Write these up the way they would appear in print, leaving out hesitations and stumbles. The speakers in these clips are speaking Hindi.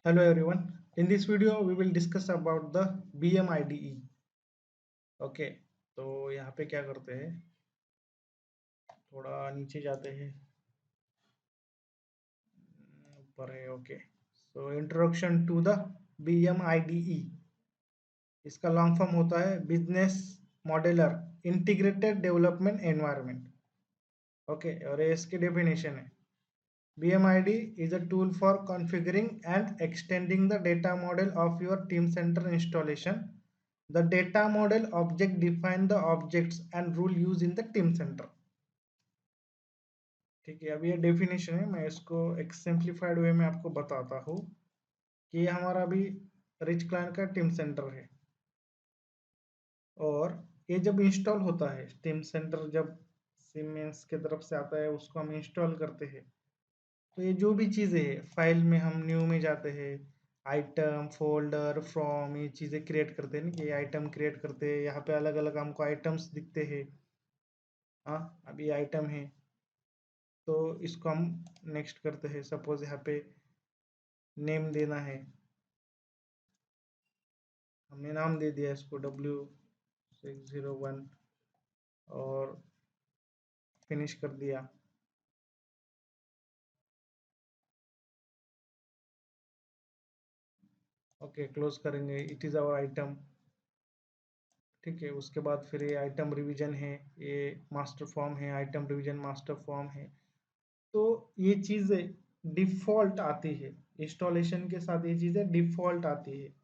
Hello everyone. In this video we will discuss about the BMIDE. Okay, तो यहाँ पे क्या करते हैं, थोड़ा नीचे जाते हैं, ऊपर है। Okay, so introduction to the BMIDE। इसका लॉन्ग फॉर्म होता है business modeler integrated development environment. Okay, और ये इसकी डेफिनेशन है। BMID is a tool for configuring and extending the data model of your Teamcenter installation. The data model object define the objects and rule used in the Teamcenter. ठीक है, अब ये डेफिनेशन है, मैं इसको एक सिंप्लीफाइड वे में आपको बताता हूँ कि ये हमारा अभी रिच क्लाइंट का टीम सेंटर है। और ये जब इंस्टॉल होता है, टीम सेंटर जब सीमेंस की तरफ से आता है उसको हम इंस्टॉल करते हैं, तो ये जो भी चीज़ें हैं फाइल में हम न्यू में जाते हैं, आइटम फोल्डर फ्रॉम, ये चीज़ें क्रिएट करते हैं ना, कि ये आइटम क्रिएट करते हैं। यहाँ पे अलग अलग हमको आइटम्स दिखते हैं। हाँ, अभी आइटम है तो इसको हम नेक्स्ट करते हैं। सपोज यहाँ पे नेम देना है, हमने नाम दे दिया इसको W601 और फिनिश कर दिया। ओके, क्लोज करेंगे, इट इज़ आवर आइटम। ठीक है, उसके बाद फिर ये आइटम रिवीजन है, ये मास्टर फॉर्म है, आइटम रिवीजन मास्टर फॉर्म है। तो ये चीज़ें डिफ़ॉल्ट आती है, इंस्टॉलेशन के साथ ये चीज़ें डिफ़ॉल्ट आती है।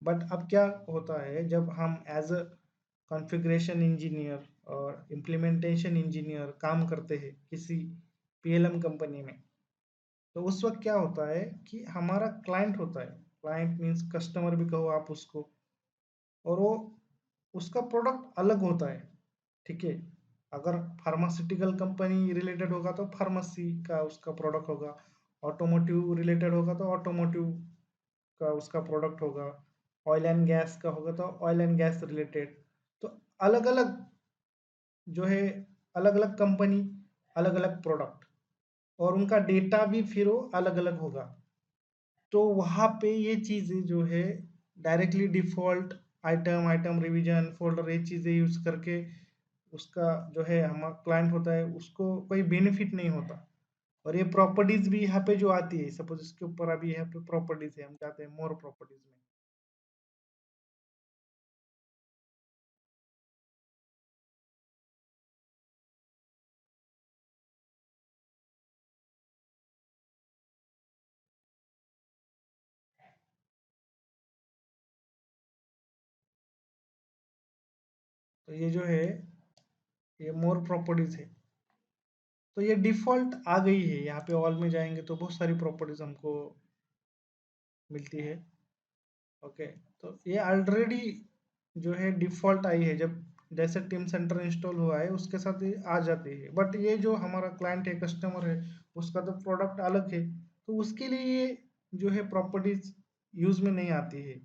बट अब क्या होता है, जब हम एज अ कॉन्फ़िगरेशन इंजीनियर और इम्प्लीमेंटेशन इंजीनियर काम करते हैं किसी पीएलएम कंपनी में, तो उस वक्त क्या होता है कि हमारा क्लाइंट होता है। क्लाइंट मीन्स कस्टमर भी कहो आप उसको, और वो उसका प्रोडक्ट अलग होता है। ठीक है, अगर फार्मास्यूटिकल कंपनी रिलेटेड होगा तो फार्मेसी का उसका प्रोडक्ट होगा, ऑटोमोटिव रिलेटेड होगा तो ऑटोमोटिव का उसका प्रोडक्ट होगा, ऑयल एंड गैस का होगा तो ऑयल एंड गैस रिलेटेड। तो अलग अलग जो है, अलग अलग कंपनी, अलग अलग प्रोडक्ट, और उनका डेटा भी फिर वो अलग अलग होगा। तो वहाँ पे ये चीज़ें जो है directly default item, item revision, folder, ये चीज़ें यूज़ करके उसका जो है हमारा क्लाइंट होता है उसको कोई बेनिफिट नहीं होता। और ये प्रॉपर्टीज भी यहाँ पे जो आती है, सपोज इसके ऊपर अभी यहाँ पे प्रॉपर्टीज है, हम जाते हैं मोर प्रॉपर्टीज में। तो ये जो है, ये मोर प्रॉपर्टीज है। तो ये डिफ़ॉल्ट आ गई है, यहाँ पे ऑल में जाएंगे तो बहुत सारी प्रॉपर्टीज हमको मिलती है। ओके, तो ये ऑलरेडी जो है डिफ़ॉल्ट आई है, जब जैसे टीम सेंटर इंस्टॉल हुआ है उसके साथ ये आ जाती है। बट ये जो हमारा क्लाइंट है, कस्टमर है, उसका तो प्रोडक्ट अलग है, तो उसके लिए ये जो है प्रॉपर्टीज यूज़ में नहीं आती है।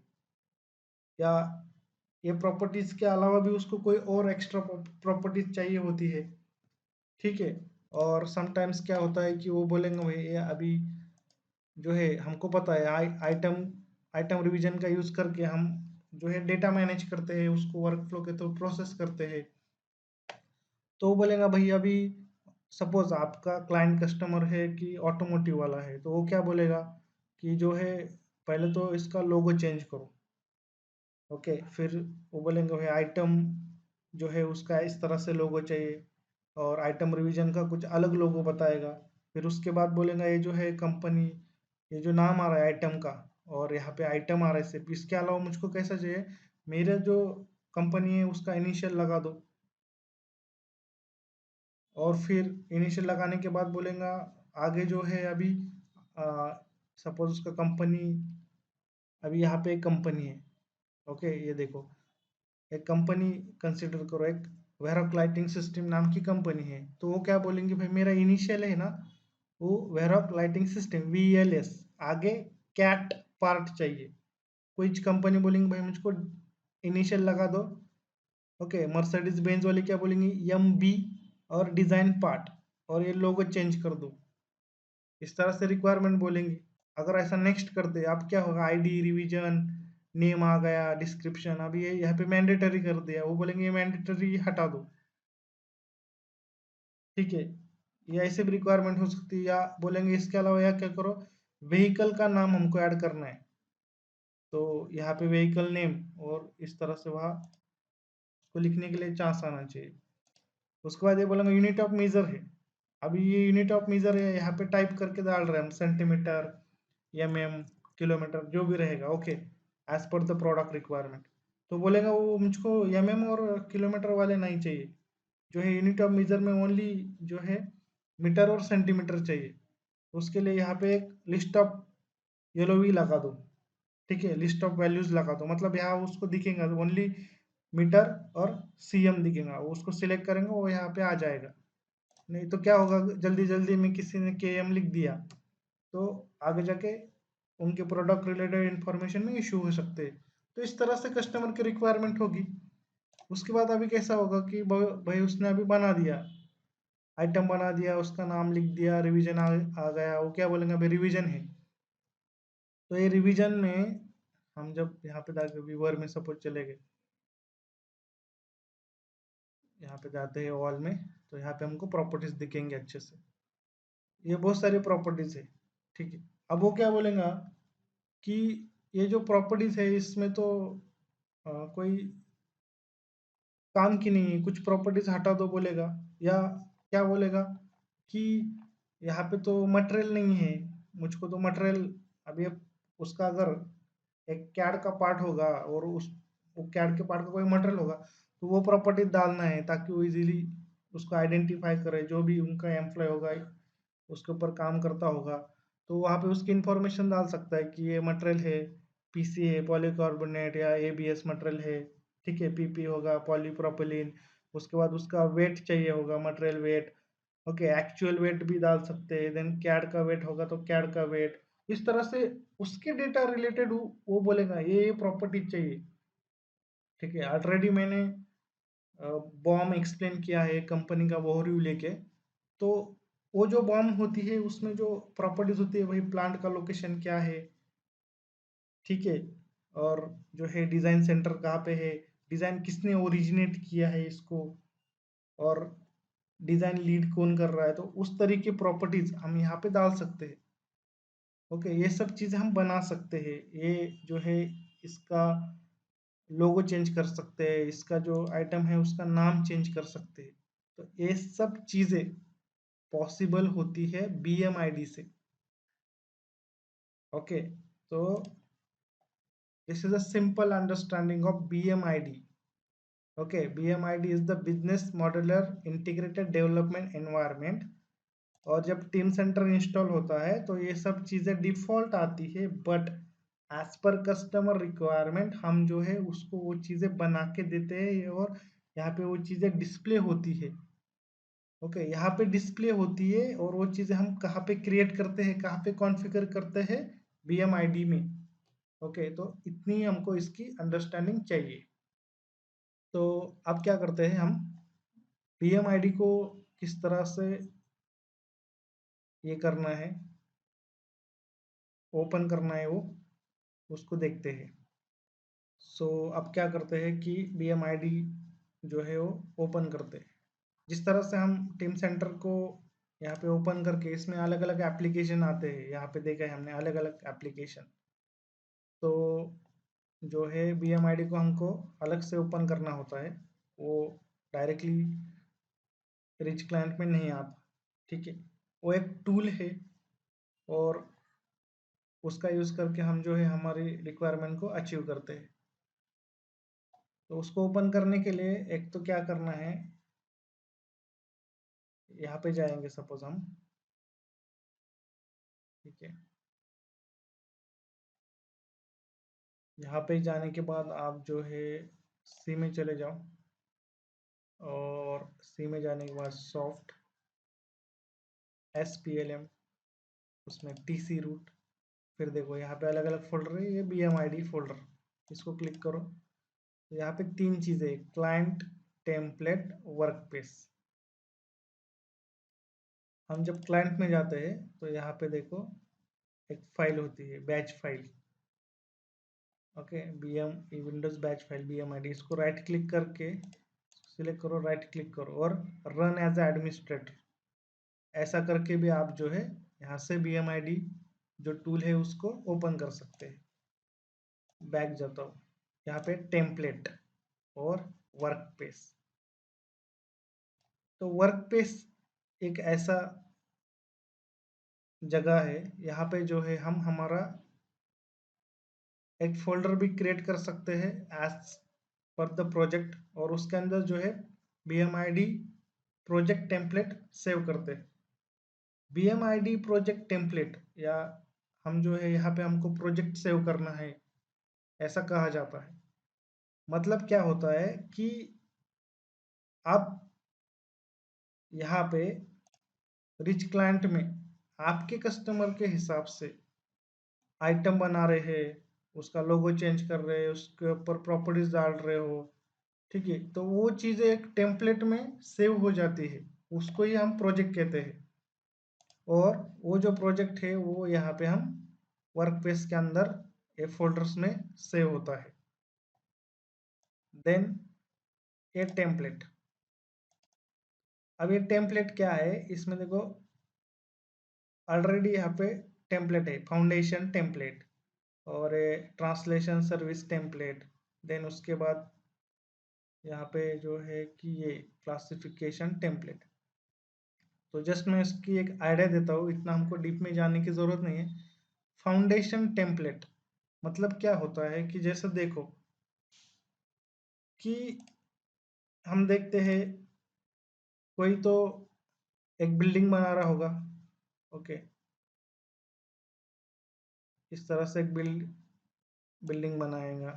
या ये प्रॉपर्टीज के अलावा भी उसको कोई और एक्स्ट्रा प्रॉपर्टीज चाहिए होती है। ठीक है, और समटाइम्स क्या होता है कि वो बोलेंगे भाई ये अभी जो है हमको पता है आइटम, आइटम रिवीजन का यूज़ करके हम जो है डेटा मैनेज करते हैं, उसको वर्कफ्लो के थ्रू प्रोसेस करते हैं। तो वो बोलेगा भाई अभी सपोज आपका क्लाइंट कस्टमर है कि ऑटोमोटिव वाला है, तो वो क्या बोलेगा कि जो है पहले तो इसका लोगो चेंज करो। ओके, फिर वो बोलेंगे भाई आइटम जो है उसका इस तरह से लोगो चाहिए, और आइटम रिवीजन का कुछ अलग लोगो बताएगा। फिर उसके बाद बोलेगा ये जो है कंपनी, ये जो नाम आ रहा है आइटम का, और यहाँ पे आइटम आ रहा है सिर्फ, इसके अलावा मुझको कैसा चाहिए, मेरा जो कंपनी है उसका इनिशियल लगा दो। और फिर इनिशियल लगाने के बाद बोलेगा आगे जो है अभी सपोज उसका कंपनी, अभी यहाँ पे एक कंपनी है। ओके, ये देखो, एक कंपनी कंसिडर करो, एक वेरोक लाइटिंग सिस्टम नाम की कंपनी है। तो वो क्या बोलेंगे भाई मेरा इनिशियल है ना, वो वेरोक लाइटिंग सिस्टम VLS, आगे कैट पार्ट चाहिए। कोई कंपनी बोलेंगे भाई मुझको इनिशियल लगा दो। ओके, मर्सिडीज बेंज वाले क्या बोलेंगे MB और डिजाइन पार्ट, और ये लोगो चेंज कर दो। इस तरह से रिक्वायरमेंट बोलेंगे। अगर ऐसा नेक्स्ट कर दे, अब क्या होगा, आईडी, रिवीजन, नेम आ गया, डिस्क्रिप्शन, अब ये यहाँ पे मैंडेटरी कर दिया, वो बोलेंगे ये मैंडेटरी हटा दो। ठीक है, ये ऐसे भी रिक्वायरमेंट हो सकती है, या बोलेंगे इसके अलावा या क्या करो, व्हीकल का नाम हमको ऐड करना है, तो यहाँ पे व्हीकल नेम, और इस तरह से वहाँ को लिखने के लिए चांस आना चाहिए। उसके बाद ये बोलेंगे यूनिट ऑफ मेजर है, अभी ये यूनिट ऑफ मेजर है, यहाँ पे टाइप करके डाल रहे हैं हम, सेंटीमीटर, एम, किलोमीटर, जो भी रहेगा, okay, as per the product requirement. तो बोलेगा वो मुझको एम और किलोमीटर वाले नहीं चाहिए, जो है यूनिट ऑफ मेजर में ओनली जो है मीटर और सेंटीमीटर चाहिए। उसके लिए यहाँ पे एक लिस्ट ऑफ एलओवी लगा दो। ठीक है, लिस्ट ऑफ वैल्यूज लगा दो, मतलब यहाँ उसको दिखेगा ओनली मीटर और सीएम दिखेगा, वो उसको सिलेक्ट करेंगे, वो यहाँ पे आ जाएगा। नहीं तो क्या होगा, जल्दी जल्दी में किसी ने केएम लिख दिया, तो आगे जाके उनके प्रोडक्ट रिलेटेड इंफॉर्मेशन में इशू हो सकते हैं। तो इस तरह से कस्टमर की रिक्वायरमेंट होगी। उसके बाद अभी कैसा होगा कि भाई उसने अभी बना दिया, आइटम बना दिया, उसका नाम लिख दिया, रिवीजन आ गया, वो क्या बोलेंगे अभी रिवीजन है। तो ये रिवीजन में हम जब यहाँ पे जाके व्यूअर में सपोज चले गए, यहाँ पे जाते हैं ऑल में, तो यहाँ पे हमको प्रॉपर्टीज दिखेंगे अच्छे से, ये बहुत सारी प्रॉपर्टीज है। ठीक है, अब वो क्या बोलेगा कि ये जो प्रॉपर्टीज है इसमें तो कोई काम की नहीं है, कुछ प्रॉपर्टीज हटा दो बोलेगा, या क्या बोलेगा कि यहाँ पे तो मटेरियल नहीं है, मुझको तो मटेरियल, अब ये उसका अगर एक कैड का पार्ट होगा और उस वो कैड के पार्ट का कोई मटेरियल होगा, तो वो प्रॉपर्टी डालना है ताकि वो इजीली उसको आइडेंटिफाई करे, जो भी उनका एम्प्लॉय होगा उसके ऊपर काम करता होगा, तो वहाँ पे उसकी इंफॉर्मेशन डाल सकता है कि ये मटेरियल है, पीसी है, पॉलीकार्बोनेट या एबीएस मटेरियल है। ठीक है, पीपी होगा, पॉलीप्रोपिलीन, उसके बाद उसका वेट चाहिए होगा, material weight, okay, actual weight भी डाल सकते हैं, देन कैड का वेट होगा तो कैड का वेट, इस तरह से उसके डेटा रिलेटेड वो बोलेगा ये प्रॉपर्टी चाहिए। ठीक है, ऑलरेडी मैंने बॉम एक्सप्लेन किया है कंपनी का ओवरव्यू लेके, तो वो जो बॉम होती है उसमें जो प्रॉपर्टीज होती है वही प्लांट का लोकेशन क्या है, ठीक है, और जो है डिजाइन सेंटर कहाँ पे है, डिजाइन किसने ओरिजिनेट किया है इसको, और डिजाइन लीड कौन कर रहा है, तो उस तरीके प्रॉपर्टीज हम यहाँ पे डाल सकते हैं। ओके, ये सब चीजें हम बना सकते हैं, ये जो है इसका लोगो चेंज कर सकते हैं, इसका जो आइटम है उसका नाम चेंज कर सकते हैं। तो ये सब चीजें पॉसिबल होती है बीएमआईडी से। ओके, तो this is a simple understanding of BMID. Okay, BMID is the Business Modular Integrated Development Environment. और जब टीम सेंटर इंस्टॉल होता है तो ये सब चीज़ें डिफ़ॉल्ट आती है, but as per customer requirement हम जो है उसको वो चीज़ें बना के देते हैं, और यहाँ पे वो चीज़ें डिस्प्ले होती है। ओके, यहाँ पे डिस्प्ले होती है, और वो चीज़ें हम कहाँ पे क्रिएट करते हैं, कहाँ पे कॉन्फ़िगर करते हैं, बीएमआईडी में। ओके, तो इतनी हमको इसकी अंडरस्टैंडिंग चाहिए। तो अब क्या करते हैं हम, बीएमआईडी को किस तरह से ये करना है, ओपन करना है, वो उसको देखते हैं। सो अब क्या करते हैं कि बीएमआईडी जो है वो ओपन करते हैं। जिस तरह से हम टीम सेंटर को यहाँ पे ओपन करके इसमें अलग अलग एप्लीकेशन आते हैं, यहाँ पे देखा है हमने अलग अलग एप्लीकेशन, तो जो है बीएमआईडी को हमको अलग से ओपन करना होता है, वो डायरेक्टली रिच क्लाइंट में नहीं आता। ठीक है, वो एक टूल है, और उसका यूज़ करके हम जो है हमारी रिक्वायरमेंट को अचीव करते हैं। तो उसको ओपन करने के लिए एक तो क्या करना है, यहाँ पे जाएंगे सपोज हम। ठीक है, यहाँ पे जाने के बाद आप जो है सी में चले जाओ, और सी में जाने के बाद सॉफ्ट, SPLM, उसमें TC रूट, फिर देखो यहाँ पे अलग अलग फोल्डर है, ये BMID फोल्डर, इसको क्लिक करो। तो यहाँ पे तीन चीज़ें, क्लाइंट, टेम्पलेट, वर्कपेस। हम जब क्लाइंट में जाते हैं तो यहाँ पे देखो एक फाइल होती है batch file. Okay, BM Windows batch file BMID, इसको राइट क्लिक करके सिलेक्ट करो, राइट क्लिक करो और रन एज एडमिनिस्ट्रेटर, ऐसा करके भी आप जो है यहाँ से BMID जो टूल है उसको ओपन कर सकते हैं। बैक जाता हूँ, यहाँ पे टेम्पलेट और वर्क पेस। तो वर्क पेस एक ऐसा जगह है, यहाँ पे जो है हम हमारा एक फोल्डर भी क्रिएट कर सकते हैं एज पर द प्रोजेक्ट, और उसके अंदर जो है BMID प्रोजेक्ट टेम्पलेट सेव करते हैं। BMID प्रोजेक्ट टेम्पलेट, या हम जो है यहाँ पे हमको प्रोजेक्ट सेव करना है ऐसा कहा जाता है। मतलब क्या होता है कि आप यहाँ पे रिच क्लाइंट में आपके कस्टमर के हिसाब से आइटम बना रहे हैं, उसका लोगो चेंज कर रहे हैं, उसके ऊपर प्रॉपर्टीज डाल रहे हो, ठीक है, तो वो चीज़ें एक टेम्पलेट में सेव हो जाती है, उसको ही हम प्रोजेक्ट कहते हैं। और वो जो प्रोजेक्ट है वो यहाँ पे हम वर्क पेज के अंदर ये फोल्डर्स में सेव होता है। देन ये टेम्पलेट, अब ये टेम्पलेट क्या है, इसमें देखो ऑलरेडी यहाँ पे टेम्पलेट है, फाउंडेशन टेम्पलेट और ट्रांसलेशन सर्विस टेम्पलेट। देन उसके बाद यहाँ पे जो है कि ये क्लासिफिकेशन टेम्पलेट। तो जस्ट मैं इसकी एक आइडिया देता हूँ, इतना हमको डीप में जाने की जरूरत नहीं है। फाउंडेशन टेम्पलेट मतलब क्या होता है कि जैसे देखो कि हम देखते हैं कोई तो एक बिल्डिंग बना रहा होगा, ओके, इस तरह से एक बिल्डिंग बनाएगा,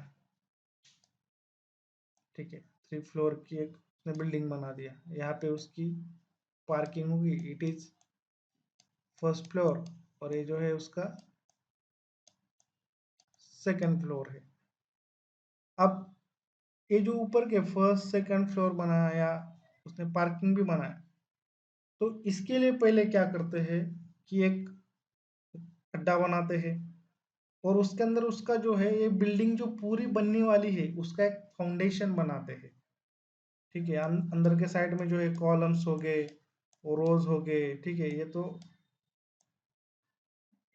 ठीक है, 3 फ्लोर की एक उसने बिल्डिंग बना दिया, यहाँ पे उसकी पार्किंग होगी, इट इज फर्स्ट फ्लोर, और ये जो है उसका सेकंड फ्लोर है। अब ये जो ऊपर के फर्स्ट सेकंड फ्लोर बनाया, उसने पार्किंग भी बनाया, तो इसके लिए पहले क्या करते हैं कि एक खड्डा बनाते हैं, और उसके अंदर उसका जो है ये बिल्डिंग जो पूरी बनने वाली है उसका एक फाउंडेशन बनाते हैं, ठीक है। अंदर के साइड में जो है कॉलम्स हो गए और रोज हो गए, ठीक है, ये तो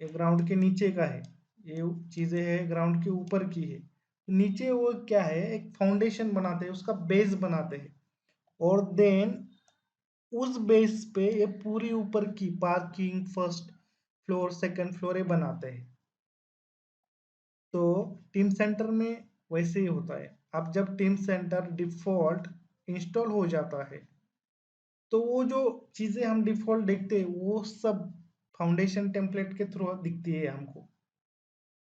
ये ग्राउंड के नीचे का है, ये चीजें है ग्राउंड के ऊपर की है, नीचे वो क्या है एक फाउंडेशन बनाते हैं, उसका बेस बनाते हैं, और देन उस बेस पे ये पूरी ऊपर की parking first floor second floor ये बनाते हैं। तो टीम सेंटर में वैसे ही होता है। अब जब टीम सेंटर डिफॉल्ट इंस्टॉल हो जाता है तो वो जो चीजें हम डिफॉल्ट देखते हैं वो सब फाउंडेशन टेम्पलेट के थ्रू दिखती है हमको।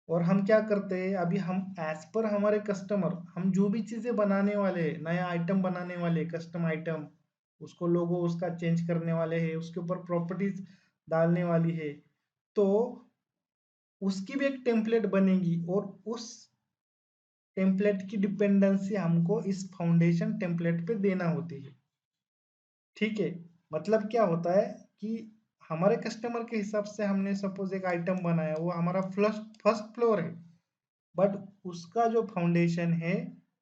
और हम क्या करते हैं, अभी हम एज पर हमारे कस्टमर हम जो भी चीजें बनाने वाले हैं, नया आइटम बनाने वाले, कस्टम आइटम, उसको लोगो उसका चेंज करने वाले हैं, उसके ऊपर प्रॉपर्टीज डालने वाली है, तो उसकी भी एक टेम्पलेट बनेगी, और उस टेम्पलेट की डिपेंडेंसी हमको इस फाउंडेशन टेम्पलेट पे देना होती है, ठीक है। मतलब क्या होता है कि हमारे कस्टमर के हिसाब से हमने सपोज एक आइटम बनाया, वो हमारा फर्स्ट फ्लोर है, बट उसका जो फाउंडेशन है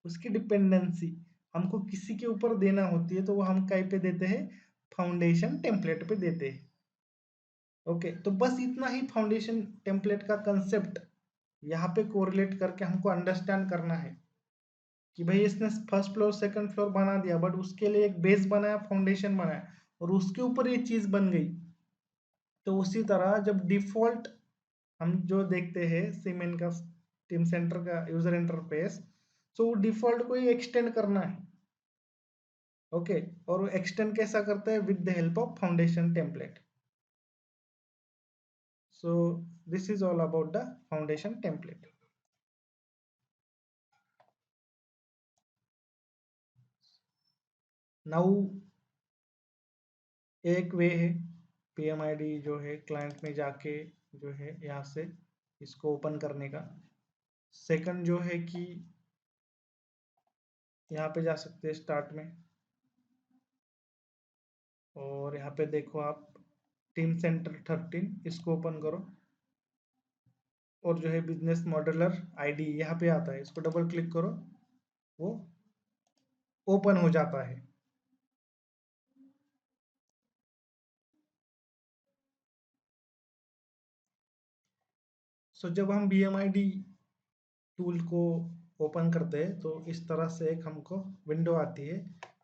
उसकी डिपेंडेंसी हमको किसी के ऊपर देना होती है, तो वो हम कहीं पे देते हैं, फाउंडेशन टेम्पलेट पे देते हैं। ओके, तो बस इतना ही फाउंडेशन टेम्पलेट का कंसेप्ट यहाँ पे कोरिलेट करके हमको अंडरस्टैंड करना है कि भाई इसने फर्स्ट फ्लोर सेकंड फ्लोर बना दिया, बट उसके लिए एक बेस बनाया, फाउंडेशन बनाया, और उसके ऊपर ये चीज बन गई। तो उसी तरह जब डिफॉल्ट हम जो देखते हैं सीमेंट का टीम सेंटर का यूजर इंटरफेस, सो वो डिफॉल्ट को ही एक्सटेंड करना है, ओके, और वो एक्सटेंड कैसा करता है, with the help of foundation template. So this is all about the foundation template. Now एक वे है PMID जो है क्लाइंट में जाके जो है यहाँ से इसको ओपन करने का। सेकंड जो है कि यहाँ पे जा सकते हैं स्टार्ट में, और यहाँ पे देखो आप टीम सेंटर 13 इसको ओपन करो, और जो है बिजनेस मॉडलर आईडी यहाँ पे आता है, इसको डबल क्लिक करो, वो ओपन हो जाता है। सो जब हम BMID टूल को ओपन करते हैं तो इस तरह से एक हमको विंडो आती है,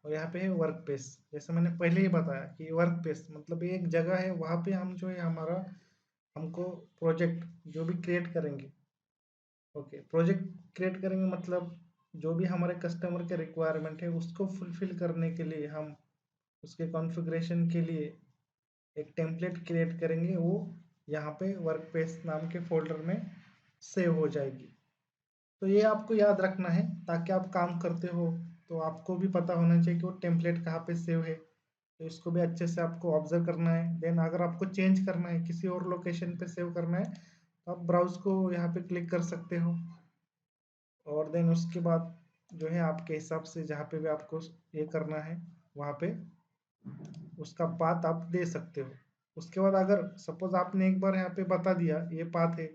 और यहाँ पे है वर्क पेस। जैसे मैंने पहले ही बताया कि वर्क पेस मतलब ये एक जगह है, वहाँ पे हम जो है हमारा हमको प्रोजेक्ट जो भी क्रिएट करेंगे, ओके, प्रोजेक्ट क्रिएट करेंगे मतलब जो भी हमारे कस्टमर के रिक्वायरमेंट है उसको फुलफिल करने के लिए हम उसके कॉन्फ़िगरेशन के लिए एक टेम्पलेट क्रिएट करेंगे, वो यहाँ पे वर्क पेस नाम के फोल्डर में सेव हो जाएगी। तो ये आपको याद रखना है ताकि आप काम करते हो तो आपको भी पता होना चाहिए कि वो टेम्पलेट कहाँ पे सेव है। तो इसको भी अच्छे से आपको ऑब्जर्व करना है। देन अगर आपको चेंज करना है, किसी और लोकेशन पे सेव करना है, तो आप ब्राउज को यहाँ पे क्लिक कर सकते हो, और देन उसके बाद जो है आपके हिसाब से जहाँ पे भी आपको ये करना है वहाँ पे उसका पाथ आप दे सकते हो। उसके बाद अगर सपोज आपने एक बार यहाँ पे बता दिया ये पाथ है,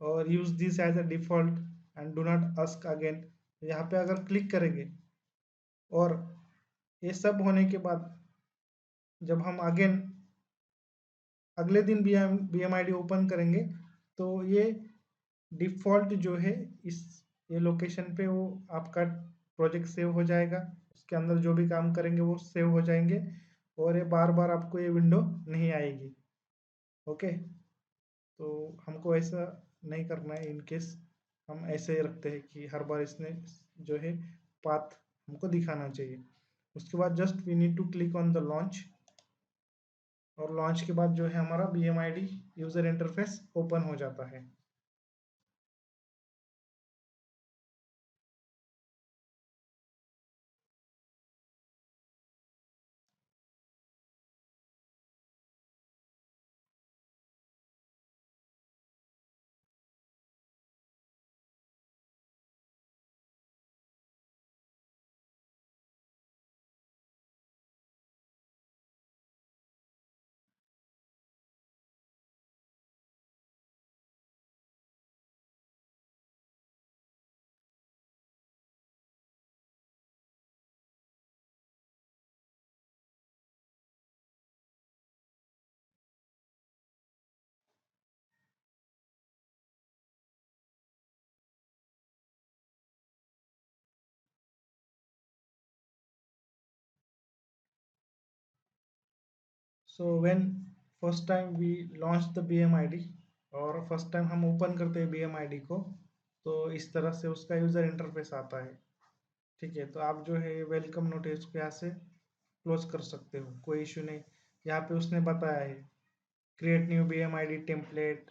और use this as a default and do not ask again, यहाँ पे अगर क्लिक करेंगे और ये सब होने के बाद जब हम अगेन अगले दिन BMID ओपन करेंगे तो ये डिफ़ॉल्ट जो है इस ये लोकेशन पे वो आपका प्रोजेक्ट सेव हो जाएगा। उसके अंदर जो भी काम करेंगे वो सेव हो जाएंगे, और ये बार बार आपको ये विंडो नहीं आएगी। ओके, तो हमको ऐसा नहीं करना है। इन केस हम ऐसे ही रखते हैं कि हर बार इसने जो है पाथ हमको दिखाना चाहिए। उसके बाद just we need to click on the launch, और लॉन्च के बाद जो है हमारा BMID यूज़र इंटरफेस ओपन हो जाता है। So when first time we launch the BMID, और फर्स्ट टाइम हम ओपन करते हैं BMID को, तो इस तरह से उसका यूज़र इंटरफेस आता है। ठीक है, तो आप जो है वेलकम नोटिस को यहाँ से क्लोज कर सकते हो, कोई इशू नहीं। यहाँ पे उसने बताया है create new BMID template,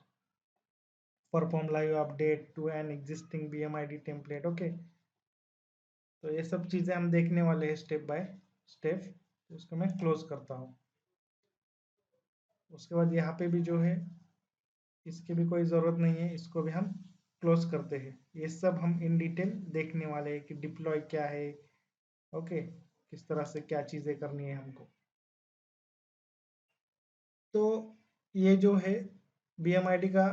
perform live update to an existing BMID template. Okay, तो ये सब चीज़ें हम देखने वाले हैं स्टेप बाय स्टेप। तो इसको मैं क्लोज करता हूँ। उसके बाद यहाँ पे भी जो है इसकी भी कोई ज़रूरत नहीं है, इसको भी हम क्लोज करते हैं। ये सब हम इन डिटेल देखने वाले हैं कि डिप्लॉय क्या है, ओके, किस तरह से क्या चीज़ें करनी है हमको। तो ये जो है BMID का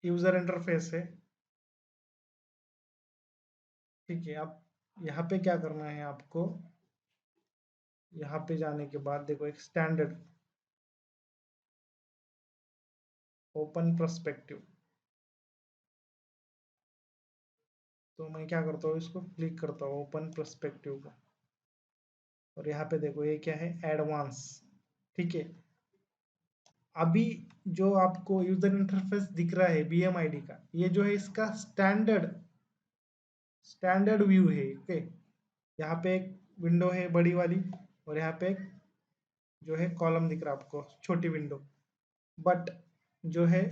यूज़र इंटरफेस है। ठीक है, अब यहाँ पे क्या करना है आपको, यहाँ पे जाने के बाद देखो एक स्टैंडर्ड ओपन पर्सपेक्टिव, तो मैं क्या करता हूँ इसको क्लिक करता हूँ ओपन पर्सपेक्टिव को, और यहाँ पे देखो ये क्या है, एडवांस। ठीक है, अभी जो आपको यूजर इंटरफेस दिख रहा है BMID का, ये जो है इसका स्टैंडर्ड स्टैंडर्ड व्यू है। ओके, यहाँ पे एक विंडो है बड़ी वाली, और यहाँ पे एक जो है कॉलम दिख रहा है आपको छोटी विंडो। बट जो है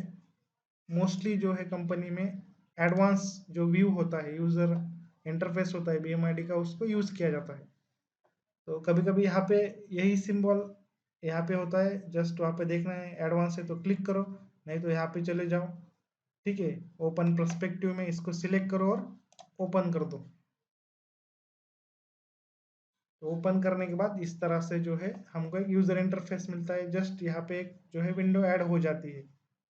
मोस्टली जो है कंपनी में एडवांस जो व्यू होता है, यूजर इंटरफेस होता है BMID का, उसको यूज किया जाता है। तो कभी कभी यहाँ पे यही सिंबल यहाँ पे होता है, जस्ट वहाँ पे देखना है एडवांस है तो क्लिक करो, नहीं तो यहाँ पे चले जाओ। ठीक है, ओपन पर्सपेक्टिव में इसको सिलेक्ट करो और ओपन कर दो। तो ओपन करने के बाद इस तरह से जो है हमको एक यूजर इंटरफेस मिलता है। जस्ट यहाँ पे एक जो है विंडो ऐड हो जाती है,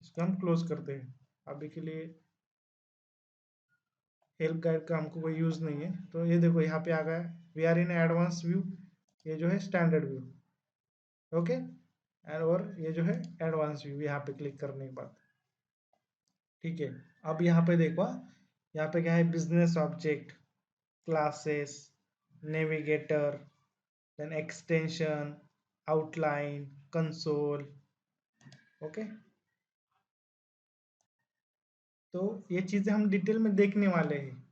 इसको हम क्लोज करते हैं। अभी के लिए हेल्प गाइड का हमको कोई यूज़ नहीं है। तो ये देखो यहाँ पे आ गया, we are in advance view, ये जो है स्टैंडर्ड व्यू। ओके, एंड और ये जो है एडवांस व्यू, यहाँ पे क्लिक करने के बाद। ठीक है, अब यहाँ पे देखो, यहाँ पे क्या है, business object, classes, navigator, then extension, outline, console. Okay, तो ये चीज़ें हम डिटेल में देखने वाले हैं,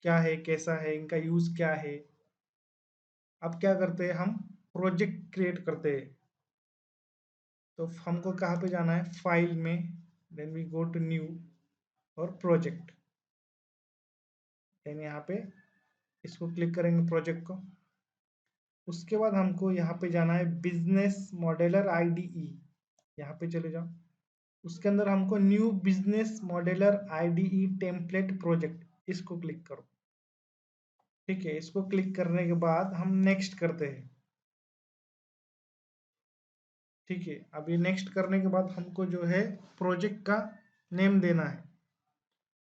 क्या है, कैसा है, इनका यूज़ क्या है। अब क्या करते हैं, हम प्रोजेक्ट क्रिएट करते हैं। तो हमको कहाँ पे जाना है, फाइल में, then we go to new और प्रोजेक्ट, देन यहाँ पे इसको क्लिक करेंगे प्रोजेक्ट को। उसके बाद हमको यहाँ पे जाना है बिजनेस मॉडेलर आईडीई, यहाँ पे चले जाओ। उसके अंदर हमको new business modular IDE template project, इसको क्लिक करो। ठीक है, इसको क्लिक करने के बाद हम नेक्स्ट करते हैं। ठीक है, अब ये नेक्स्ट करने के बाद हमको जो है प्रोजेक्ट का नेम देना है।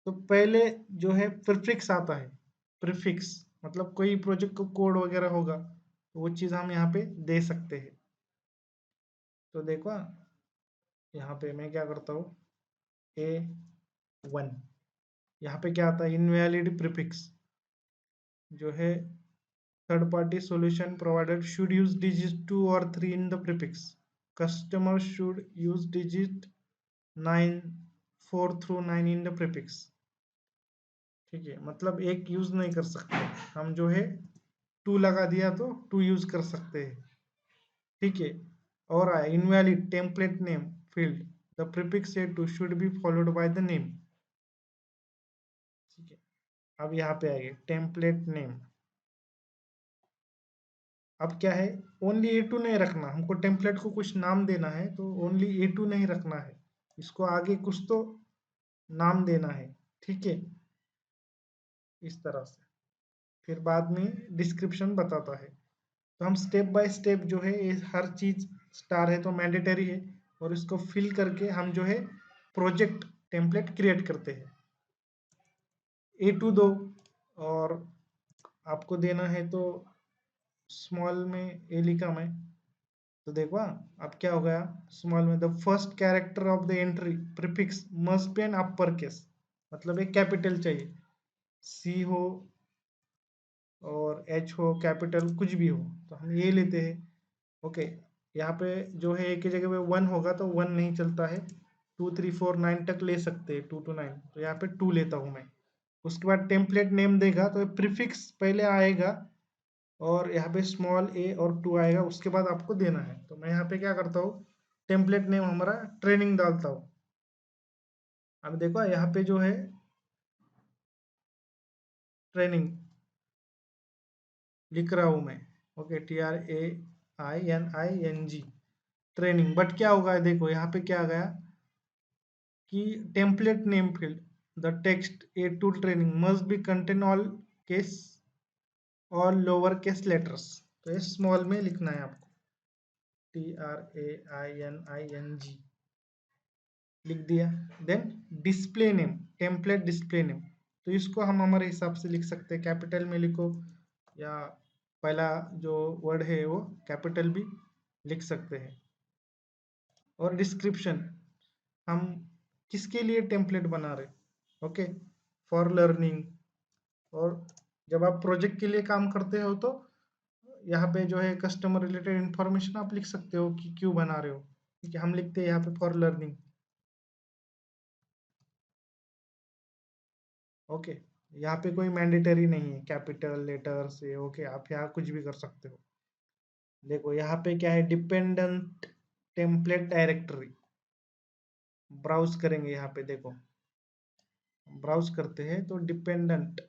तो पहले जो है प्रीफिक्स आता है, प्रीफिक्स मतलब कोई प्रोजेक्ट को कोड वगैरह होगा तो वो चीज़ हम यहाँ पे दे सकते हैं। तो देखो, यहाँ पे मैं क्या करता हूँ, A1, यहाँ पे क्या आता है, इनवैलिड प्रीफिक्स जो है, third party solution provider should use digit 2 or 3 in the prefix. Customer should use digit 9, 4 through 9 in the prefix. ठीक है, मतलब एक यूज नहीं कर सकते हम, जो है 2 लगा दिया तो 2 यूज कर सकते हैं। ठीक है, और आया invalid template name field, the prefix से to should be followed by the name. ठीक है, अब यहाँ पे आएगा टेम्पलेट नेम। अब क्या है, ओनली A2 नहीं रखना हमको, टेम्पलेट को कुछ नाम देना है तो ओनली A2 नहीं रखना है, इसको आगे कुछ तो नाम देना है। ठीक है, इस तरह से फिर बाद में डिस्क्रिप्शन बताता है। तो हम स्टेप बाय स्टेप जो है, ये हर चीज स्टार है तो मैंडेटरी है, और इसको फिल करके हम जो है प्रोजेक्ट टेम्पलेट क्रिएट करते हैं। A2 दो, और आपको देना है तो स्मॉल में ए लिखा मैं, तो देखो अब क्या हो गया, स्मॉल में the first character of the entry prefix must be an upper case, मतलब एक कैपिटल चाहिए, सी हो और एच हो, कैपिटल कुछ भी हो, तो हम ये लेते हैं। ओके, यहाँ पे जो है एक ही जगह पे 1 होगा तो 1 नहीं चलता है, 2 3 4 9 तक ले सकते हैं, 2 to 9, तो यहाँ पे 2 लेता हूँ मैं। उसके बाद टेम्पलेट नेम देगा तो प्रीफिक्स पहले आएगा, और यहाँ पे स्मॉल ए और 2 आएगा, उसके बाद आपको देना है। तो मैं यहाँ पे क्या करता हूँ, टेम्पलेट नेम हमारा ट्रेनिंग डालता हूँ। अब देखो यहाँ पे जो है ट्रेनिंग लिख रहा हूँ मैं। Okay, TRAINING, training. बट क्या होगा, देखो यहाँ पे क्या आ गया कि template name field, the text A2 training must be contain all case और लोअर केस लेटर्स, तो ये स्मॉल में लिखना है आपको, TRAINING लिख दिया। Then display name, template display name, तो इसको हम हमारे हिसाब से लिख सकते हैं, कैपिटल में लिखो या पहला जो वर्ड है वो कैपिटल भी लिख सकते हैं। और डिस्क्रिप्शन, हम किसके लिए टेम्पलेट बना रहे, ओके, फॉर लर्निंग। और जब आप प्रोजेक्ट के लिए काम करते हो तो यहाँ पे जो है कस्टमर रिलेटेड इंफॉर्मेशन आप लिख सकते हो कि क्यों बना रहे हो। ठीक है, हम लिखते हैं यहाँ पे फॉर लर्निंग। ओके, यहाँ पे कोई मैंडेटरी नहीं है कैपिटल लेटर से, ओके, आप यहाँ कुछ भी कर सकते हो। देखो यहाँ पे क्या है, डिपेंडेंट टेम्पलेट डायरेक्टरी, ब्राउज करेंगे यहाँ पे, देखो ब्राउज करते हैं तो डिपेंडेंट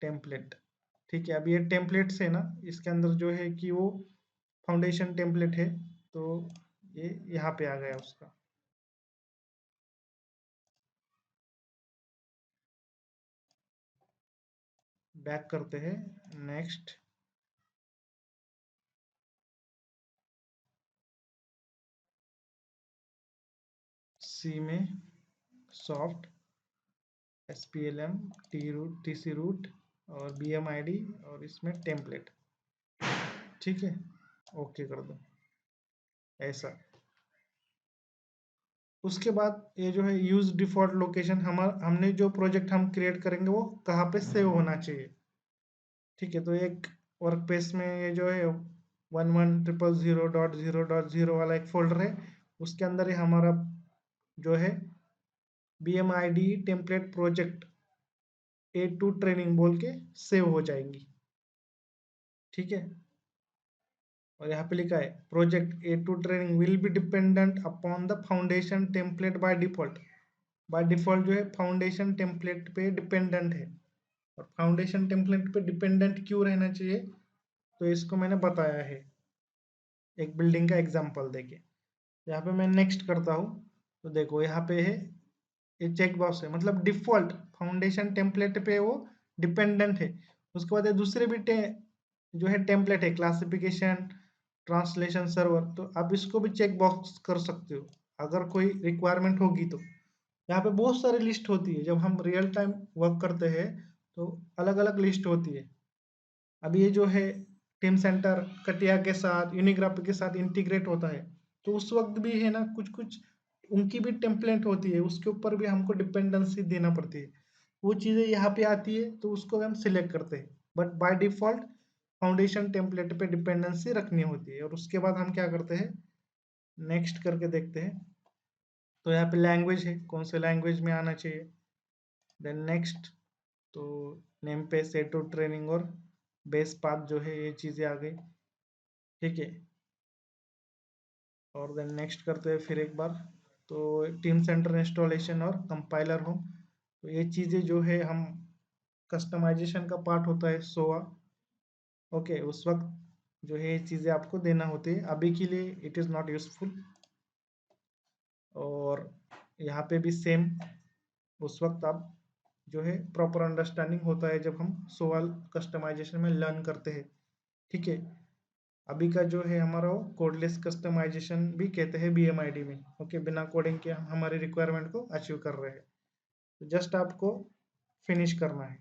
टेम्पलेट। ठीक है, अब ये टेम्पलेट्स है ना, इसके अंदर जो है कि वो फाउंडेशन टेम्पलेट है, तो ये यहाँ पे आ गया उसका। बैक करते हैं, नेक्स्ट, सी में सॉफ्ट, SPLM, TC रूट और BMID और इसमें टेम्पलेट। ठीक है, ओके कर दो ऐसा। उसके बाद ये जो है यूज डिफॉल्ट लोकेशन, हमने जो प्रोजेक्ट हम क्रिएट करेंगे वो कहाँ पे सेव होना चाहिए। ठीक है, तो एक वर्क पेस में ये जो है 110000.0.0 वाला एक फोल्डर है, उसके अंदर ही हमारा जो है BMID template project A2 training बोल के सेव हो जाएंगी। ठीक है, और यहाँ पे लिखा है project A2 training will be dependent upon the foundation template by default. By default जो है फाउंडेशन टेम्पलेट पे डिपेंडेंट है, और फाउंडेशन टेम्पलेट पे डिपेंडेंट क्यों रहना चाहिए तो इसको मैंने बताया है एक बिल्डिंग का एग्जांपल देके। यहाँ पे मैं नेक्स्ट करता हूँ, तो देखो यहाँ पे है ये चेक बॉक्स है, मतलब डिफॉल्ट फाउंडेशन टेम्पलेट पे वो डिपेंडेंट है। उसके बाद ये दूसरे भी जो है टेम्पलेट है, क्लासिफिकेशन, ट्रांसलेशन सर्वर, तो आप इसको भी चेक बॉक्स कर सकते हो अगर कोई रिक्वायरमेंट होगी तो। यहाँ पे बहुत सारी लिस्ट होती है, जब हम रियल टाइम वर्क करते हैं तो अलग अलग लिस्ट होती है। अब ये जो है टीम सेंटर कटिया के साथ, यूनिग्राफी के साथ इंटीग्रेट होता है, तो उस वक्त भी है ना कुछ कुछ उनकी भी टेम्पलेट होती है, उसके ऊपर भी हमको डिपेंडेंसी देना पड़ती है। वो चीज़ें यहाँ पे आती है तो उसको हम सिलेक्ट करते हैं, but by default foundation template पे डिपेंडेंसी रखनी होती है। और उसके बाद हम क्या करते हैं, नेक्स्ट करके देखते हैं। तो यहाँ पे लैंग्वेज है, कौन से लैंग्वेज में आना चाहिए। देन नेक्स्ट, तो नेम पे सेटो ट्रेनिंग और बेस पाथ जो है ये चीज़ें आ गई। ठीक है, और देन नेक्स्ट करते हैं फिर एक बार। तो टीम सेंटर इंस्टॉलेशन और कंपाइलर हो, तो ये चीज़ें जो है हम कस्टमाइजेशन का पार्ट होता है सोआ। ओके, उस वक्त जो है ये चीज़ें आपको देना होती है, अभी के लिए इट इज़ नॉट यूजफुल। और यहाँ पे भी सेम, उस वक्त आप जो है प्रॉपर अंडरस्टैंडिंग होता है जब हम सोआल कस्टमाइजेशन में लर्न करते हैं। ठीक है, अभी का जो है हमारा वो कोडलेस कस्टमाइजेशन भी कहते हैं BMID में। ओके, बिना कोडिंग के हम हमारी रिक्वायरमेंट को अचीव कर रहे हैं, तो जस्ट आपको फिनिश करना है।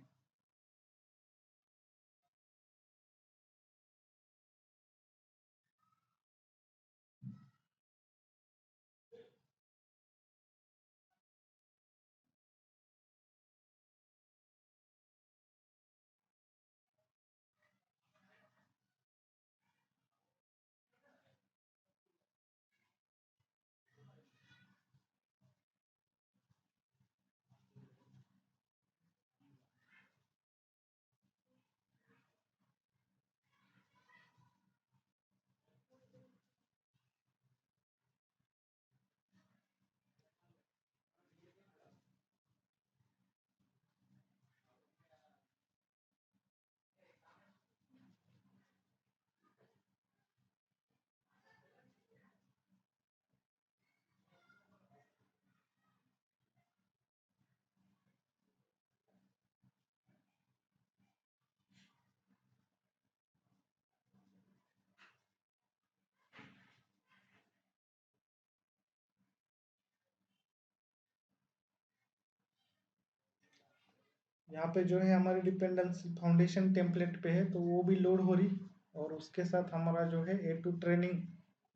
यहाँ पे जो है हमारी डिपेंडेंसी फाउंडेशन टेम्पलेट पे है, तो वो भी लोड हो रही, और उसके साथ हमारा जो है A2 training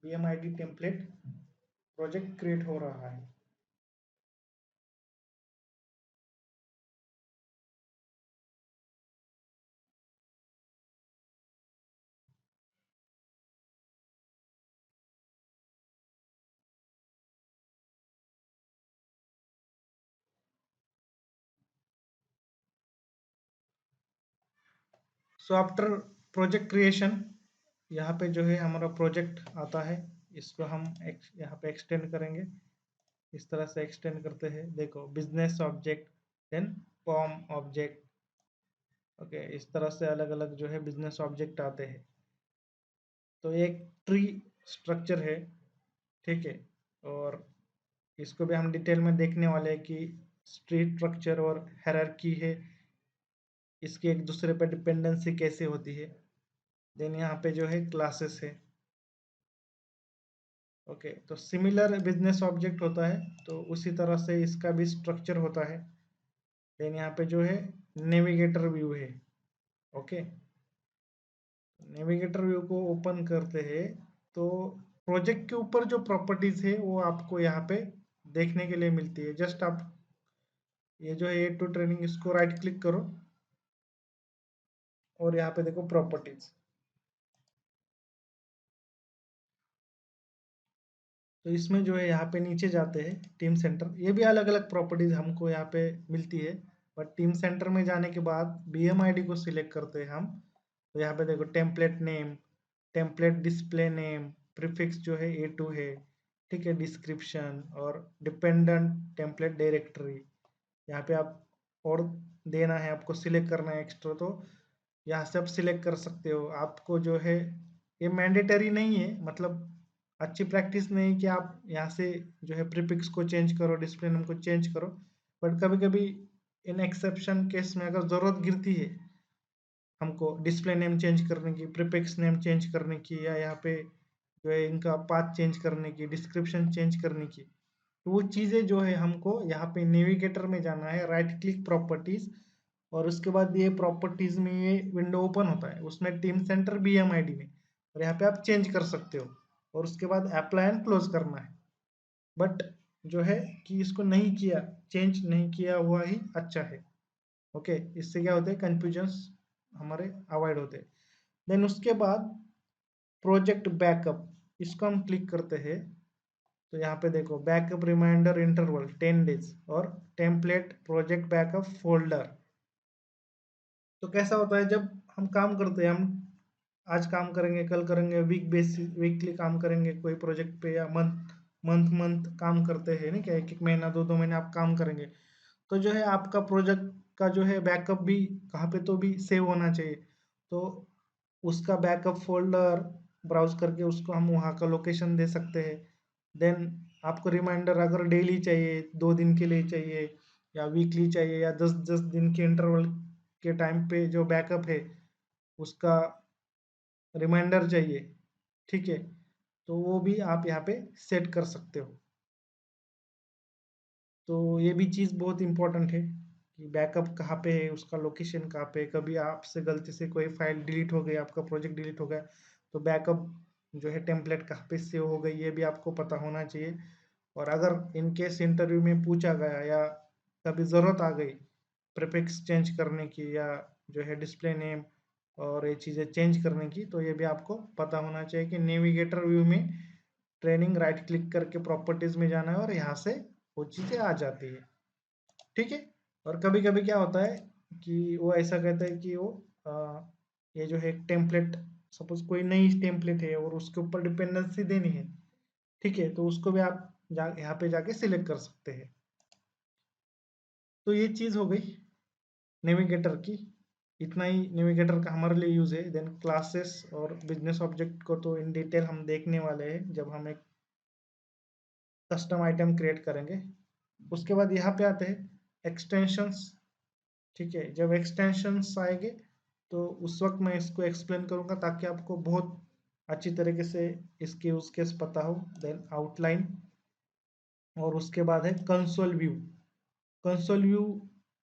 BMID template project create हो रहा है। सो आफ्टर प्रोजेक्ट क्रिएशन, यहाँ पे जो है हमारा प्रोजेक्ट आता है, इसको हम यहाँ पे एक्सटेंड करेंगे। इस तरह से एक्सटेंड करते हैं, देखो business object, then form object. Okay, इस तरह से अलग अलग जो है बिजनेस ऑब्जेक्ट आते हैं। तो एक ट्री स्ट्रक्चर है। ठीक है, और इसको भी हम डिटेल में देखने वाले हैं कि ट्री स्ट्रक्चर और हायरार्की है, इसकी एक दूसरे पर डिपेंडेंसी कैसे होती है। देन यहाँ पे जो है क्लासेस है। ओके, तो सिमिलर बिजनेस ऑब्जेक्ट होता है, तो उसी तरह से इसका भी स्ट्रक्चर होता है। देन यहाँ पे जो है नेविगेटर व्यू है। ओके, नेविगेटर व्यू को ओपन करते हैं तो प्रोजेक्ट के ऊपर जो प्रॉपर्टीज है वो आपको यहाँ पे देखने के लिए मिलती है। जस्ट आप ये जो है ए टू ट्रेनिंग, इसको राइट क्लिक करो और यहाँ पे देखो प्रॉपर्टीज। तो इसमें जो है यहाँ पे नीचे जाते हैं टीम सेंटर, ये भी अलग अलग प्रॉपर्टीज हमको यहाँ पे मिलती है। बट टीम सेंटर में जाने के बाद BMID को सिलेक्ट करते हैं हम। तो यहाँ पे देखो template name, template display name, prefix जो है A2 है, ठीक है, डिस्क्रिप्शन और डिपेंडेंट टेम्पलेट डायरेक्टरी। यहाँ पे आप और देना है, आपको सिलेक्ट करना है एक्स्ट्रा, तो यहाँ से आप सिलेक्ट कर सकते हो। आपको जो है ये मैंडेटरी नहीं है, मतलब अच्छी प्रैक्टिस नहीं कि आप यहाँ से जो है प्रीफिक्स को चेंज करो, डिस्प्ले नेम को चेंज करो। बट कभी कभी इन एक्सेप्शन केस में अगर ज़रूरत गिरती है हमको डिस्प्ले नेम चेंज करने की, प्रीफिक्स नेम चेंज करने की, या यहाँ पे जो है इनका पाथ चेंज करने की, डिस्क्रिप्शन चेंज करने की, तो वो चीज़ें जो है हमको यहाँ पे नेविगेटर में जाना है, राइट क्लिक प्रॉपर्टीज, और उसके बाद ये प्रॉपर्टीज में ये विंडो ओपन होता है, उसमें टीम सेंटर BMID में, और यहाँ पे आप चेंज कर सकते हो, और उसके बाद अप्लाई एंड क्लोज करना है। बट जो है कि इसको नहीं किया, चेंज नहीं किया हुआ ही अच्छा है। ओके, इससे क्या होता है, कंफ्यूजन्स हमारे अवॉइड होते हैं। देन उसके बाद प्रोजेक्ट बैकअप, इसको हम क्लिक करते हैं। तो यहाँ पे देखो बैकअप रिमाइंडर इंटरवल 10 days और टेम्पलेट प्रोजेक्ट बैकअप फोल्डर। तो कैसा होता है जब हम काम करते हैं, हम आज काम करेंगे, कल करेंगे, वीक बेसिस वीकली काम करेंगे कोई प्रोजेक्ट पे, या मंथ मंथ मंथ काम करते हैं, नहीं क्या, एक एक महीना, दो दो महीने आप काम करेंगे, तो जो है आपका प्रोजेक्ट का जो है बैकअप भी कहाँ पे तो भी सेव होना चाहिए। तो उसका बैकअप फोल्डर ब्राउज करके उसको हम वहाँ का लोकेशन दे सकते हैं। देन आपको रिमाइंडर अगर डेली चाहिए, 2 दिन के लिए चाहिए, या वीकली चाहिए, या 10-10 दिन के इंटरवल के टाइम पे जो बैकअप है उसका रिमाइंडर चाहिए, ठीक है, तो वो भी आप यहाँ पे सेट कर सकते हो। तो ये भी चीज़ बहुत इंपॉर्टेंट है कि बैकअप कहाँ पे है, उसका लोकेशन कहाँ पे है। कभी आपसे गलती से कोई फाइल डिलीट हो गई, आपका प्रोजेक्ट डिलीट हो गया, तो बैकअप जो है टेम्पलेट कहाँ पे सेव हो गई, ये भी आपको पता होना चाहिए। और अगर इन केस इंटरव्यू में पूछा गया या कभी ज़रूरत आ गई प्रीफिक्स चेंज करने की, या जो है डिस्प्ले नेम और ये चीज़ें चेंज करने की, तो ये भी आपको पता होना चाहिए कि नेविगेटर व्यू में ट्रेनिंग राइट क्लिक करके प्रॉपर्टीज में जाना है और यहाँ से वो चीज़ें आ जाती है, ठीक है। और कभी कभी क्या होता है कि वो ऐसा कहता है कि वो ये जो है एक टेम्पलेट, सपोज कोई नई टेम्पलेट है और उसके ऊपर डिपेंडेंसी देनी है, ठीक है, तो उसको भी आप यहाँ पे जाके सिलेक्ट कर सकते हैं। तो ये चीज़ हो गई नेविगेटर की। इतना ही नेविगेटर का हमारे लिए यूज़ है। देन क्लासेस और बिजनेस ऑब्जेक्ट को तो इन डिटेल हम देखने वाले हैं जब हम एक कस्टम आइटम क्रिएट करेंगे। उसके बाद यहाँ पे आते हैं एक्सटेंशंस, ठीक है। जब एक्सटेंशंस आएंगे तो उस वक्त मैं इसको एक्सप्लेन करूँगा ताकि आपको बहुत अच्छी तरीके से इसके यूज केस पता हो। देन आउटलाइन, और उसके बाद है कंसोल व्यू। कंसोल व्यू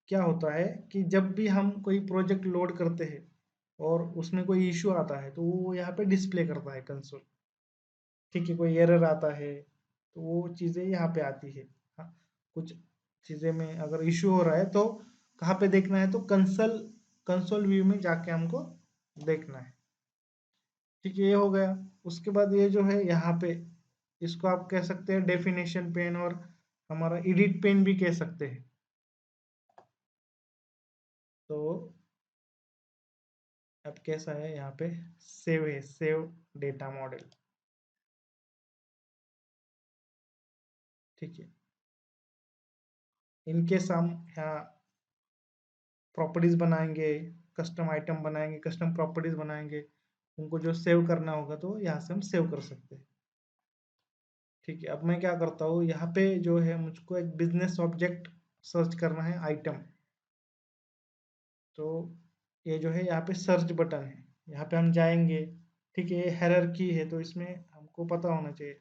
क्या होता है कि जब भी हम कोई प्रोजेक्ट लोड करते हैं और उसमें कोई इशू आता है तो वो यहाँ पे डिस्प्ले करता है कंसोल, ठीक है। कोई एरर आता है तो वो चीज़ें यहाँ पे आती है। हाँ, कुछ चीज़ें में अगर इशू हो रहा है तो कहाँ पे देखना है, तो कंसोल कंसोल व्यू में जाके हमको देखना है, ठीक है। ये हो गया। उसके बाद ये जो है यहाँ पे, इसको आप कह सकते हैं डेफिनेशन पेन, और हमारा एडिट पेन भी कह सकते हैं। तो अब कैसा है, यहाँ पे सेव है, सेव डेटा मॉडल, ठीक है। इनकेस हम यहाँ प्रॉपर्टीज बनाएंगे, कस्टम आइटम बनाएंगे, कस्टम प्रॉपर्टीज बनाएंगे, उनको जो सेव करना होगा तो यहाँ से हम सेव कर सकते हैं, ठीक है। अब मैं क्या करता हूँ, यहाँ पे जो है मुझको एक बिजनेस ऑब्जेक्ट सर्च करना है, आइटम। तो ये जो है यहाँ पे सर्च बटन है, यहाँ पे हम जाएंगे, ठीक है। ये हायरार्की है तो इसमें हमको पता होना चाहिए।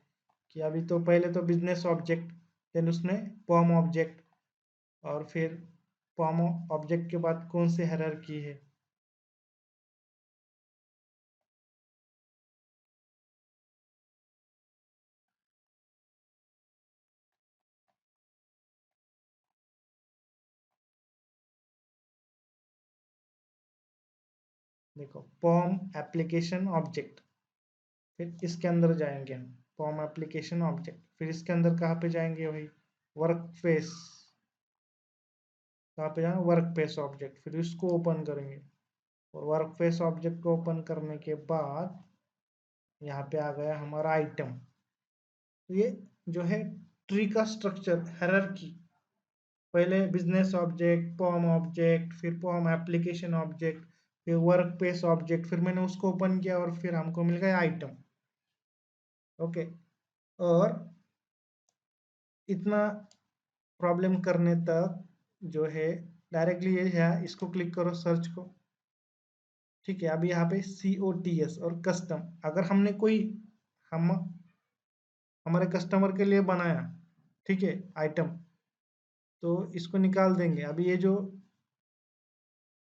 कि अभी तो पहले तो बिजनेस ऑब्जेक्ट, देन उसने पॉम ऑब्जेक्ट, और फिर पॉम ऑब्जेक्ट के बाद कौन सी हायरार्की है। देखो पॉम एप्लीकेशन ऑब्जेक्ट, फिर इसके अंदर जाएंगे हम, फॉर्म एप्लीकेशन ऑब्जेक्ट, फिर इसके अंदर कहाँ पे जाएंगे भाई, वर्क फेस, कहाँ पे जाना, वर्क फेस ऑब्जेक्ट, फिर इसको ओपन करेंगे, और वर्क फेस ऑब्जेक्ट को ओपन करने के बाद यहाँ पे आ गया हमारा आइटम। तो ये जो है ट्री का स्ट्रक्चर, हायरार्की, पहले बिजनेस ऑब्जेक्ट, फॉर्म ऑब्जेक्ट, फिर फॉर्म एप्लीकेशन ऑब्जेक्ट, फिर वर्क पेस ऑब्जेक्ट, फिर मैंने उसको ओपन किया और फिर हमको मिल गया आइटम। ओके, और इतना प्रॉब्लम करने तक जो है डायरेक्टली ये है, इसको क्लिक करो सर्च को। ठीक है, अभी यहाँ पे COTS और कस्टम, अगर हमने कोई हम हमारे कस्टमर के लिए बनाया, ठीक है, आइटम, तो इसको निकाल देंगे। अभी ये जो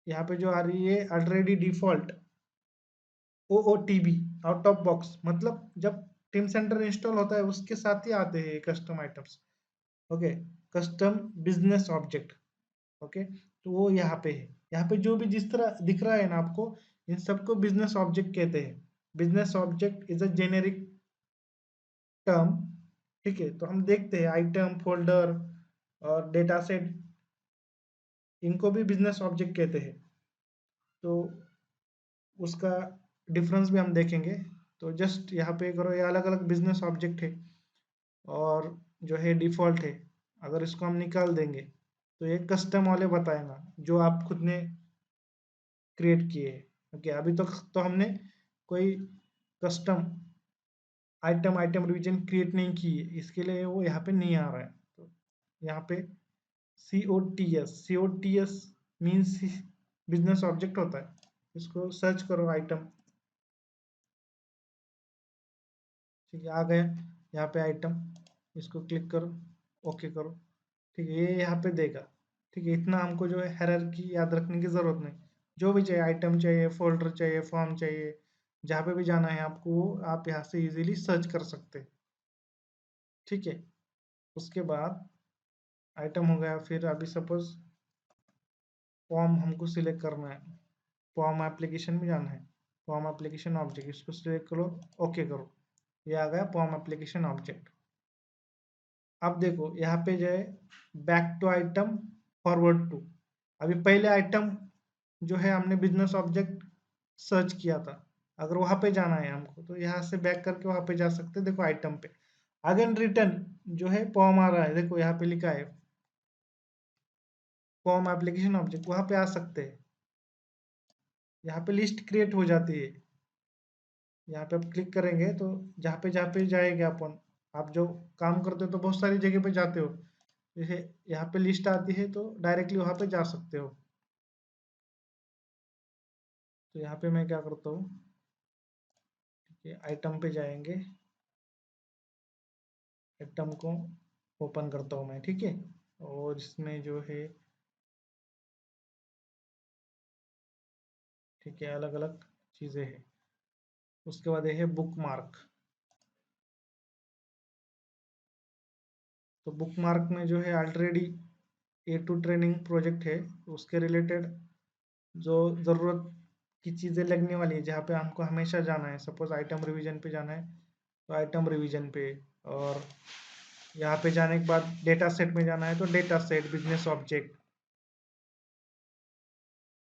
यहाँ पे जो आ रही है already default OOTB, out of box, मतलब जब टीम सेंटर इंस्टॉल होता है उसके साथ ही आते हैं custom items. Okay, custom business object, okay, तो वो यहाँ पे है। यहाँ पे जो भी जिस तरह दिख रहा है ना आपको, इन सबको बिजनेस ऑब्जेक्ट कहते हैं। Business object is a generic term. ठीक है, तो हम देखते हैं आइटम, फोल्डर और डेटा सेट, इनको भी बिजनेस ऑब्जेक्ट कहते हैं। तो उसका डिफरेंस भी हम देखेंगे। तो जस्ट यहाँ पे करो, ये अलग अलग बिजनेस ऑब्जेक्ट है और जो है डिफॉल्ट है। अगर इसको हम निकाल देंगे तो ये कस्टम वाले बताएगा जो आप खुद ने क्रिएट किए हैं। ओके, अभी तक तो हमने कोई कस्टम आइटम रिवीजन क्रिएट नहीं की है, इसके लिए वो यहाँ पे नहीं आ रहा है। तो यहाँ पे COTS मीन्स बिजनेस ऑब्जेक्ट होता है। इसको सर्च करो आइटम, ठीक है, आ गया यहाँ पे आइटम, इसको क्लिक करो, ओके करो। ठीक है, ये यहाँ पे देगा। ठीक है, इतना हमको जो है हायरार्की याद रखने की जरूरत नहीं। जो भी चाहिए, आइटम चाहिए, फोल्डर चाहिए, फॉर्म चाहिए, जहाँ पे भी जाना है आपको वो आप यहाँ से इजीली सर्च कर सकते हैं। ठीक है, उसके बाद आइटम हो गया। फिर अभी सपोज फॉर्म हमको सिलेक्ट करना है, फॉर्म एप्लीकेशन में जाना है, फॉर्म एप्लीकेशन ऑब्जेक्ट, इसको सिलेक्ट करो, ओके करो, ये आ गया फॉर्म एप्लीकेशन ऑब्जेक्ट। अब देखो यहाँ पे जो है back to item, forward to, अभी पहले आइटम जो है हमने बिजनेस ऑब्जेक्ट सर्च किया था, अगर वहां पे जाना है हमको तो यहाँ से बैक करके वहां पे जा सकते हैं। देखो आइटम पे अगेन रिटर्न जो है फॉर्म आ रहा है, देखो यहाँ पे लिखा है फॉर्म एप्लीकेशन ऑब्जेक्ट, वहां पे आ सकते हैं। यहाँ पे लिस्ट क्रिएट हो जाती है, यहाँ पे आप क्लिक करेंगे तो जहाँ पे जाएंगे अपन, आप जो काम करते हो तो बहुत सारी जगह पे जाते हो, जैसे यहाँ पे लिस्ट आती है तो डायरेक्टली वहां पे जा सकते हो। तो यहाँ पे मैं क्या करता हूँ, ठीक है, आइटम पे जाएंगे, आइटम को ओपन करता हूँ मैं, ठीक है, और इसमें जो है, ठीक है, अलग अलग चीज़ें हैं। उसके बाद ये है बुक मार्क। तो बुक मार्क में जो है ऑलरेडी A2 ट्रेनिंग प्रोजेक्ट है, तो उसके रिलेटेड जो ज़रूरत की चीज़ें लगने वाली है, जहाँ पे हमको हमेशा जाना है, सपोज आइटम रिवीजन पे जाना है तो आइटम रिवीजन पे, और यहाँ पे जाने के बाद डेटा सेट में जाना है तो डेटा सेट बिजनेस ऑब्जेक्ट।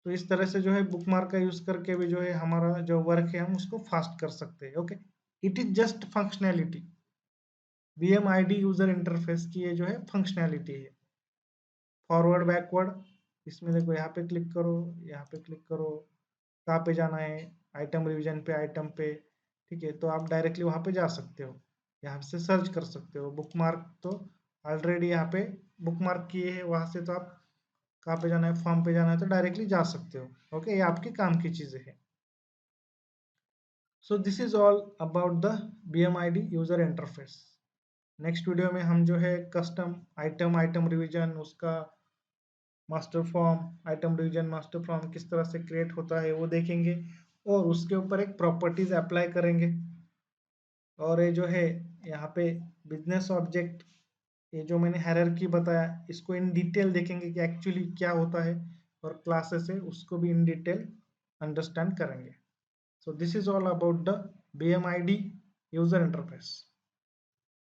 तो इस तरह से जो है बुक मार्क का यूज करके भी जो है हमारा जो वर्क है हम उसको फास्ट कर सकते हैं। Okay, it is just functionality, BMID user interface की ये जो है फंक्शनैलिटी है। फॉरवर्ड बैकवर्ड, इसमें देखो यहाँ पे क्लिक करो, यहाँ पे क्लिक करो, कहाँ पे जाना है, आइटम रिवीजन पे, आइटम पे, ठीक है, तो आप डायरेक्टली वहाँ पे जा सकते हो, यहाँ से सर्च कर सकते हो। बुक मार्क तो ऑलरेडी यहाँ पे बुक मार्क किए हैं, वहाँ से तो आप कहाँ पे जाना है, फॉर्म पे जाना है तो डायरेक्टली जा सकते हो। ओके, ये आपके काम की चीज़ें हैं। So this is all about the BMID user interface. Next video में हम जो है कस्टम आइटम रिवीजन, उसका master form, item division master form किस तरह से क्रिएट होता है वो देखेंगे, और उसके ऊपर एक प्रॉपर्टीज अप्लाई करेंगे। और ये जो है यहाँ पे बिजनेस ऑब्जेक्ट, ये जो मैंने हायरार्की बताया, इसको इन डिटेल देखेंगे कि एक्चुअली क्या होता है, और क्लासेस है उसको भी इन डिटेल अंडरस्टैंड करेंगे। So this is all about the BMID user interface.